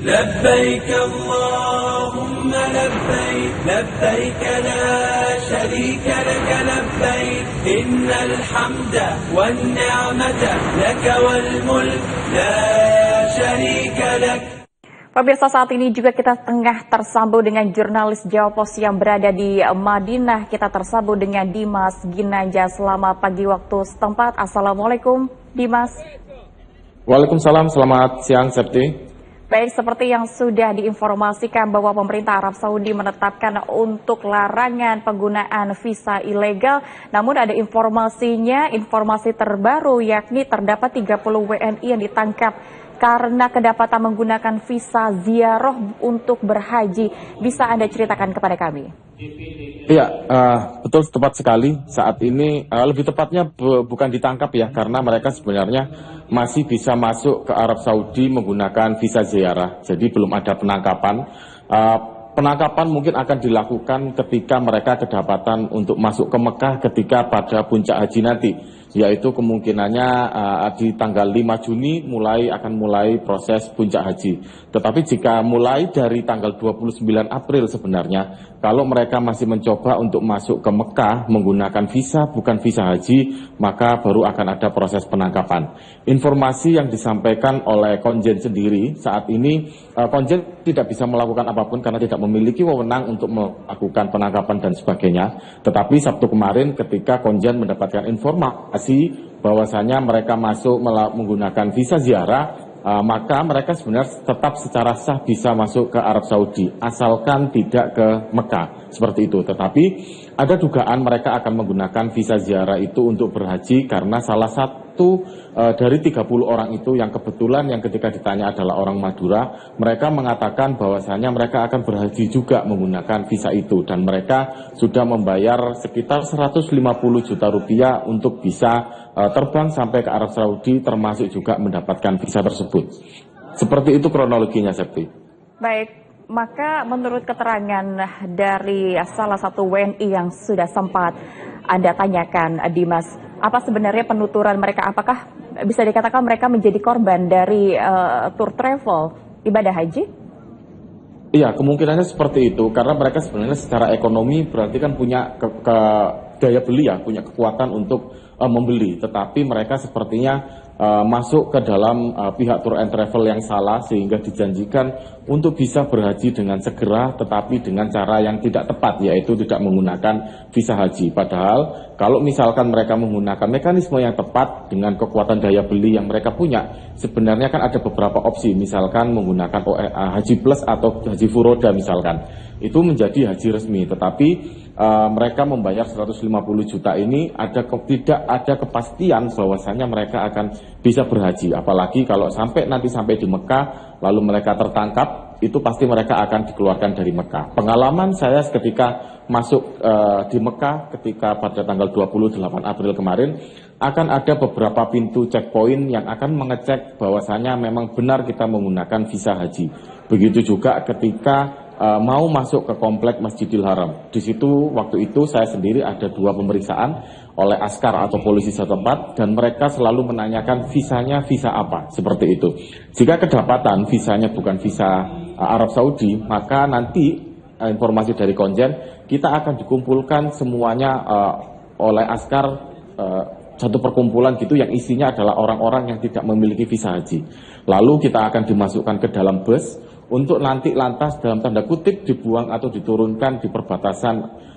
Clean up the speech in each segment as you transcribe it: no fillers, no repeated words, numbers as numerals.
لبيك اللهم لبيك لبيك لا شريك لك لبيك إن الحمد والنعمة لك والملك لا شريك لك. Pemirsa, saat ini juga kita tengah tersambung dengan jurnalis Jawa Pos yang berada di Madinah. Kita tersambung dengan Dimas Ginanja. Selamat pagi waktu setempat. Assalamualaikum Dimas. Waalaikumsalam, selamat siang Septi. Baik, seperti yang sudah diinformasikan bahwa pemerintah Arab Saudi menetapkan untuk larangan penggunaan visa ilegal. Namun ada informasi terbaru yakni terdapat 30 WNI yang ditangkap karena kedapatan menggunakan visa ziarah untuk berhaji. Bisa Anda ceritakan kepada kami? Iya, betul, tepat sekali. Saat ini lebih tepatnya bukan ditangkap ya, karena mereka sebenarnya masih bisa masuk ke Arab Saudi menggunakan visa ziarah. Jadi belum ada penangkapan. Penangkapan mungkin akan dilakukan ketika mereka kedapatan untuk masuk ke Mekah ketika pada puncak haji nanti, yaitu kemungkinannya di tanggal 5 Juni akan mulai proses puncak haji. Tetapi jika mulai dari tanggal 29 April sebenarnya, kalau mereka masih mencoba untuk masuk ke Mekah menggunakan visa bukan visa haji, maka baru akan ada proses penangkapan. Informasi yang disampaikan oleh Konjen sendiri saat ini, Konjen tidak bisa melakukan apapun karena tidak memiliki wewenang untuk melakukan penangkapan dan sebagainya. Tetapi Sabtu kemarin ketika Konjen mendapatkan informasi bahwasanya mereka masuk menggunakan visa ziarah, maka mereka sebenarnya tetap secara sah bisa masuk ke Arab Saudi asalkan tidak ke Mekah, seperti itu. Tetapi ada dugaan mereka akan menggunakan visa ziarah itu untuk berhaji karena salah satu dari 30 orang itu yang kebetulan yang ketika ditanya adalah orang Madura, mereka mengatakan bahwasanya mereka akan berhaji juga menggunakan visa itu dan mereka sudah membayar sekitar 150 juta rupiah untuk bisa terbang sampai ke Arab Saudi, termasuk juga mendapatkan visa tersebut. Seperti itu kronologinya, Septi. Baik, maka menurut keterangan dari salah satu WNI yang sudah sempat Anda tanyakan, Dimas, apa sebenarnya penuturan mereka? Apakah bisa dikatakan mereka menjadi korban dari tour travel ibadah haji? Iya, kemungkinannya seperti itu, karena mereka sebenarnya secara ekonomi berarti kan punya daya beli ya, punya kekuatan untuk membeli, tetapi mereka sepertinya masuk ke dalam pihak tour and travel yang salah sehingga dijanjikan untuk bisa berhaji dengan segera tetapi dengan cara yang tidak tepat, yaitu tidak menggunakan visa haji. Padahal kalau misalkan mereka menggunakan mekanisme yang tepat dengan kekuatan daya beli yang mereka punya, sebenarnya kan ada beberapa opsi, misalkan menggunakan haji plus atau haji furoda misalkan, itu menjadi haji resmi, tetapi mereka membayar 150 juta ini tidak ada kepastian bahwasanya mereka akan bisa berhaji, apalagi kalau nanti sampai di Mekah lalu mereka tertangkap, itu pasti mereka akan dikeluarkan dari Mekah. Pengalaman saya ketika masuk di Mekah ketika pada tanggal 28 April kemarin, akan ada beberapa pintu checkpoint yang akan mengecek bahwasanya memang benar kita menggunakan visa haji. Begitu juga ketika mau masuk ke komplek Masjidil Haram. Di situ waktu itu saya sendiri ada 2 pemeriksaan oleh askar atau polisi setempat dan mereka selalu menanyakan visanya visa apa, seperti itu. Jika kedapatan visanya bukan visa Arab Saudi, maka nanti informasi dari Konjen kita akan dikumpulkan semuanya oleh askar satu perkumpulan gitu yang isinya adalah orang-orang yang tidak memiliki visa haji. Lalu kita akan dimasukkan ke dalam bus untuk nanti lantas dalam tanda kutip dibuang atau diturunkan di perbatasan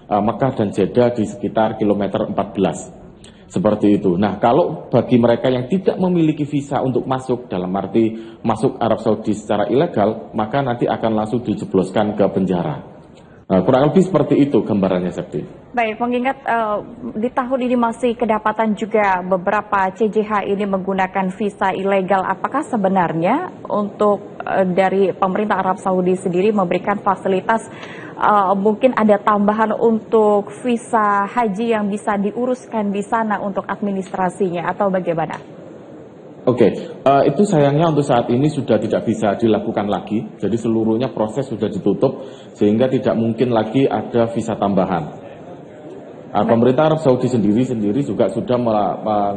Mekah dan Jeddah di sekitar kilometer 14. Seperti itu. Nah, kalau bagi mereka yang tidak memiliki visa untuk masuk, dalam arti masuk Arab Saudi secara ilegal, maka nanti akan langsung dijebloskan ke penjara. Kurang lebih seperti itu gambarannya, Septi. Baik, mengingat di tahun ini masih kedapatan juga beberapa CJH ini menggunakan visa ilegal, apakah sebenarnya untuk dari pemerintah Arab Saudi sendiri memberikan fasilitas mungkin ada tambahan untuk visa haji yang bisa diuruskan di sana untuk administrasinya atau bagaimana? Oke, itu sayangnya untuk saat ini sudah tidak bisa dilakukan lagi. Jadi seluruhnya proses sudah ditutup sehingga tidak mungkin lagi ada visa tambahan. Pemerintah Arab Saudi sendiri juga sudah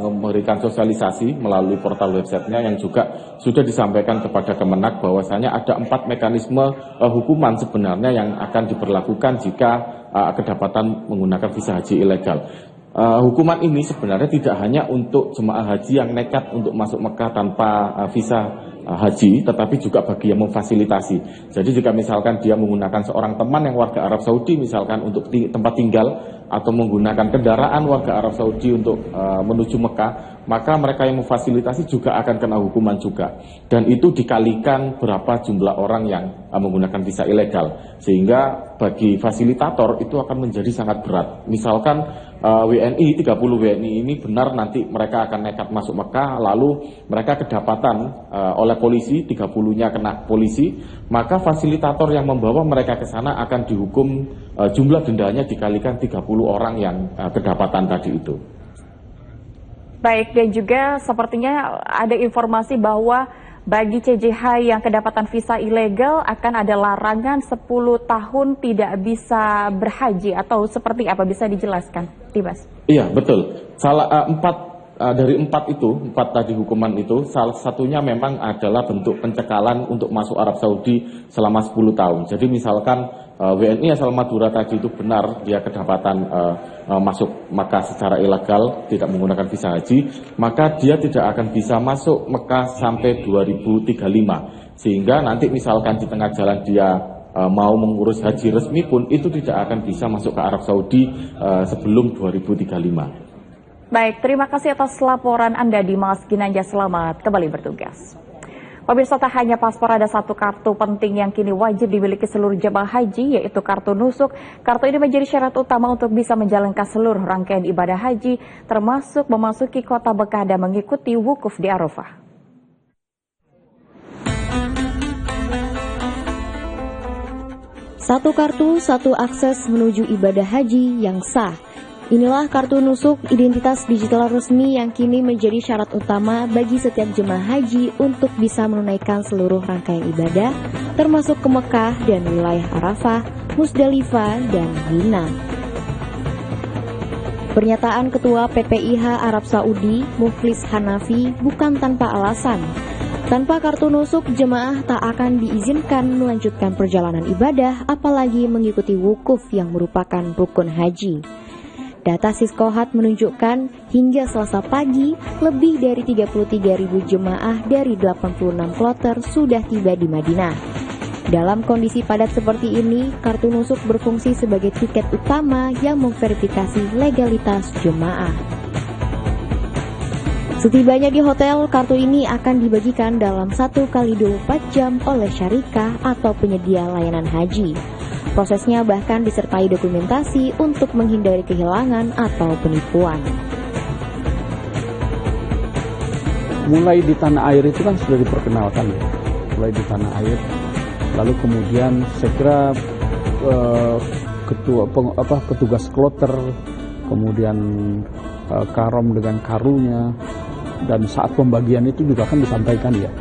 memberikan sosialisasi melalui portal websitenya yang juga sudah disampaikan kepada Kemenak bahwasanya ada 4 mekanisme hukuman sebenarnya yang akan diberlakukan jika kedapatan menggunakan visa haji ilegal. Hukuman ini sebenarnya tidak hanya untuk jemaah haji yang nekat untuk masuk Mekah tanpa visa haji, tetapi juga bagi yang memfasilitasi. Jadi jika misalkan dia menggunakan seorang teman yang warga Arab Saudi misalkan untuk tempat tinggal atau menggunakan kendaraan warga Arab Saudi untuk menuju Mekah, maka mereka yang memfasilitasi juga akan kena hukuman juga. Dan itu dikalikan berapa jumlah orang yang menggunakan visa ilegal. Sehingga bagi fasilitator itu akan menjadi sangat berat. Misalkan WNI, 30 WNI ini benar nanti mereka akan nekat masuk Mekah, lalu mereka kedapatan oleh polisi, 30-nya kena polisi, maka fasilitator yang membawa mereka ke sana akan dihukum, jumlah dendanya dikalikan 30 orang yang kedapatan tadi itu. Baik, dan juga sepertinya ada informasi bahwa bagi CJH yang kedapatan visa ilegal akan ada larangan 10 tahun tidak bisa berhaji, atau seperti apa, bisa dijelaskan, Tibas? Iya, betul. Dari empat tadi hukuman itu, salah satunya memang adalah bentuk pencekalan untuk masuk Arab Saudi selama 10 tahun. Jadi misalkan WNI asal Madura tadi itu benar dia kedapatan masuk Mekah secara ilegal, tidak menggunakan visa haji, maka dia tidak akan bisa masuk Mekah sampai 2035. Sehingga nanti misalkan di tengah jalan dia mau mengurus haji resmi pun itu tidak akan bisa masuk ke Arab Saudi sebelum 2035. Baik, terima kasih atas laporan Anda, Dimas Ginanja. Selamat kembali bertugas. Pemirsa, tak hanya paspor, ada satu kartu penting yang kini wajib dimiliki seluruh jemaah haji, yaitu kartu nusuk. Kartu ini menjadi syarat utama untuk bisa menjalankan seluruh rangkaian ibadah haji, termasuk memasuki kota Mekah dan mengikuti wukuf di Arafah. Satu kartu, satu akses menuju ibadah haji yang sah. Inilah kartu nusuk, identitas digital resmi yang kini menjadi syarat utama bagi setiap jemaah haji untuk bisa menunaikan seluruh rangkaian ibadah, termasuk ke Mekah dan wilayah Arafah, Musdalifah, dan Mina. Pernyataan Ketua PPIH Arab Saudi, Muflis Hanafi, bukan tanpa alasan. Tanpa kartu nusuk, jemaah tak akan diizinkan melanjutkan perjalanan ibadah, apalagi mengikuti wukuf yang merupakan rukun haji. Data Siskohat menunjukkan hingga Selasa pagi, lebih dari 33.000 jemaah dari 86 kloter sudah tiba di Madinah. Dalam kondisi padat seperti ini, kartu nusuk berfungsi sebagai tiket utama yang memverifikasi legalitas jemaah. Setibanya di hotel, kartu ini akan dibagikan dalam 1 kali 24 jam oleh syarikah atau penyedia layanan haji. Prosesnya bahkan disertai dokumentasi untuk menghindari kehilangan atau penipuan. Mulai di tanah air itu kan sudah diperkenalkan ya. Mulai di tanah air. Lalu kemudian saya kira petugas kloter, kemudian karom dengan karunya, dan saat pembagian itu juga kan disampaikan ya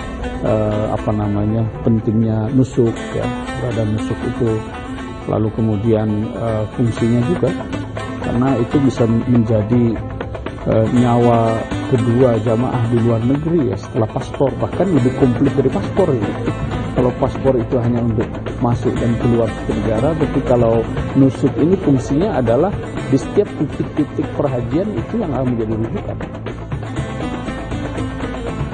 pentingnya nusuk ya, berada nusuk itu. Lalu kemudian fungsinya juga karena itu bisa menjadi nyawa kedua jamaah di luar negeri ya setelah paspor, bahkan lebih komplit dari paspor ya. Kalau paspor itu hanya untuk masuk dan keluar ke negara, tapi kalau nusuk ini fungsinya adalah di setiap titik-titik perhajian itu yang akan menjadi rujukan.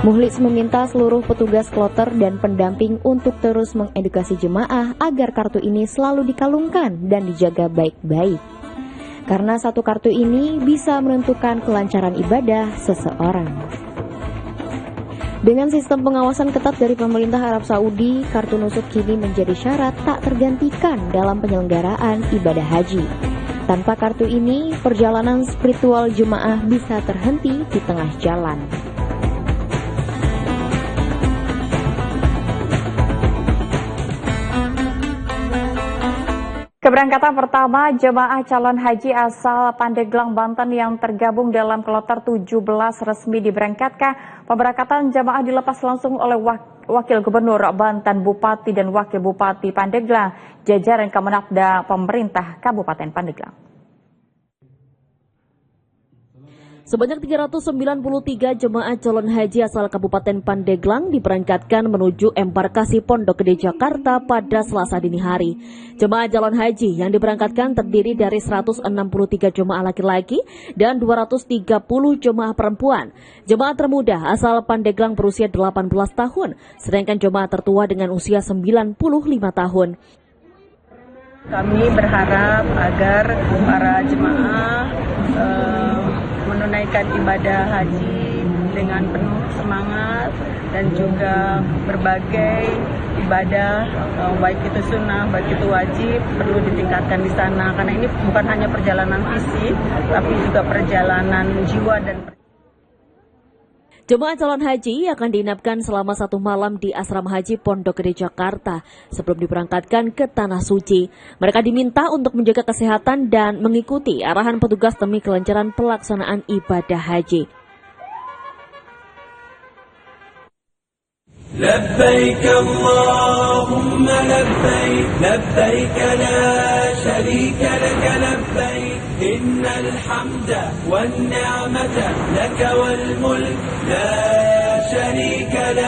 Muhlis meminta seluruh petugas kloter dan pendamping untuk terus mengedukasi jemaah agar kartu ini selalu dikalungkan dan dijaga baik-baik. Karena satu kartu ini bisa menentukan kelancaran ibadah seseorang. Dengan sistem pengawasan ketat dari pemerintah Arab Saudi, kartu nusuk kini menjadi syarat tak tergantikan dalam penyelenggaraan ibadah haji. Tanpa kartu ini, perjalanan spiritual jemaah bisa terhenti di tengah jalan. Keberangkatan pertama jemaah calon haji asal Pandeglang, Banten yang tergabung dalam kloter 17 resmi diberangkatkan. Pemberangkatan jemaah dilepas langsung oleh Wakil Gubernur Banten, Bupati dan Wakil Bupati Pandeglang, jajaran Kemenak dan pemerintah Kabupaten Pandeglang. Sebanyak 393 jemaah calon haji asal Kabupaten Pandeglang diberangkatkan menuju embarkasi Pondok Gede Jakarta pada Selasa dini hari. Jemaah calon haji yang diberangkatkan terdiri dari 163 jemaah laki-laki dan 230 jemaah perempuan. Jemaah termuda asal Pandeglang berusia 18 tahun, sedangkan jemaah tertua dengan usia 95 tahun. Kami berharap agar para jemaah menunaikan ibadah haji dengan penuh semangat dan juga berbagai ibadah, baik itu sunnah, baik itu wajib, perlu ditingkatkan di sana. Karena ini bukan hanya perjalanan fisik, tapi juga perjalanan jiwa dan Jemaah calon haji akan diinapkan selama 1 malam di Asrama Haji Pondok Gede Jakarta sebelum diberangkatkan ke Tanah Suci. Mereka diminta untuk menjaga kesehatan dan mengikuti arahan petugas demi kelancaran pelaksanaan ibadah haji. لبيك اللهم لبيك لبيك لا شريك لك لبيك إن الحمد والنعمة لك والملك لا شريك لك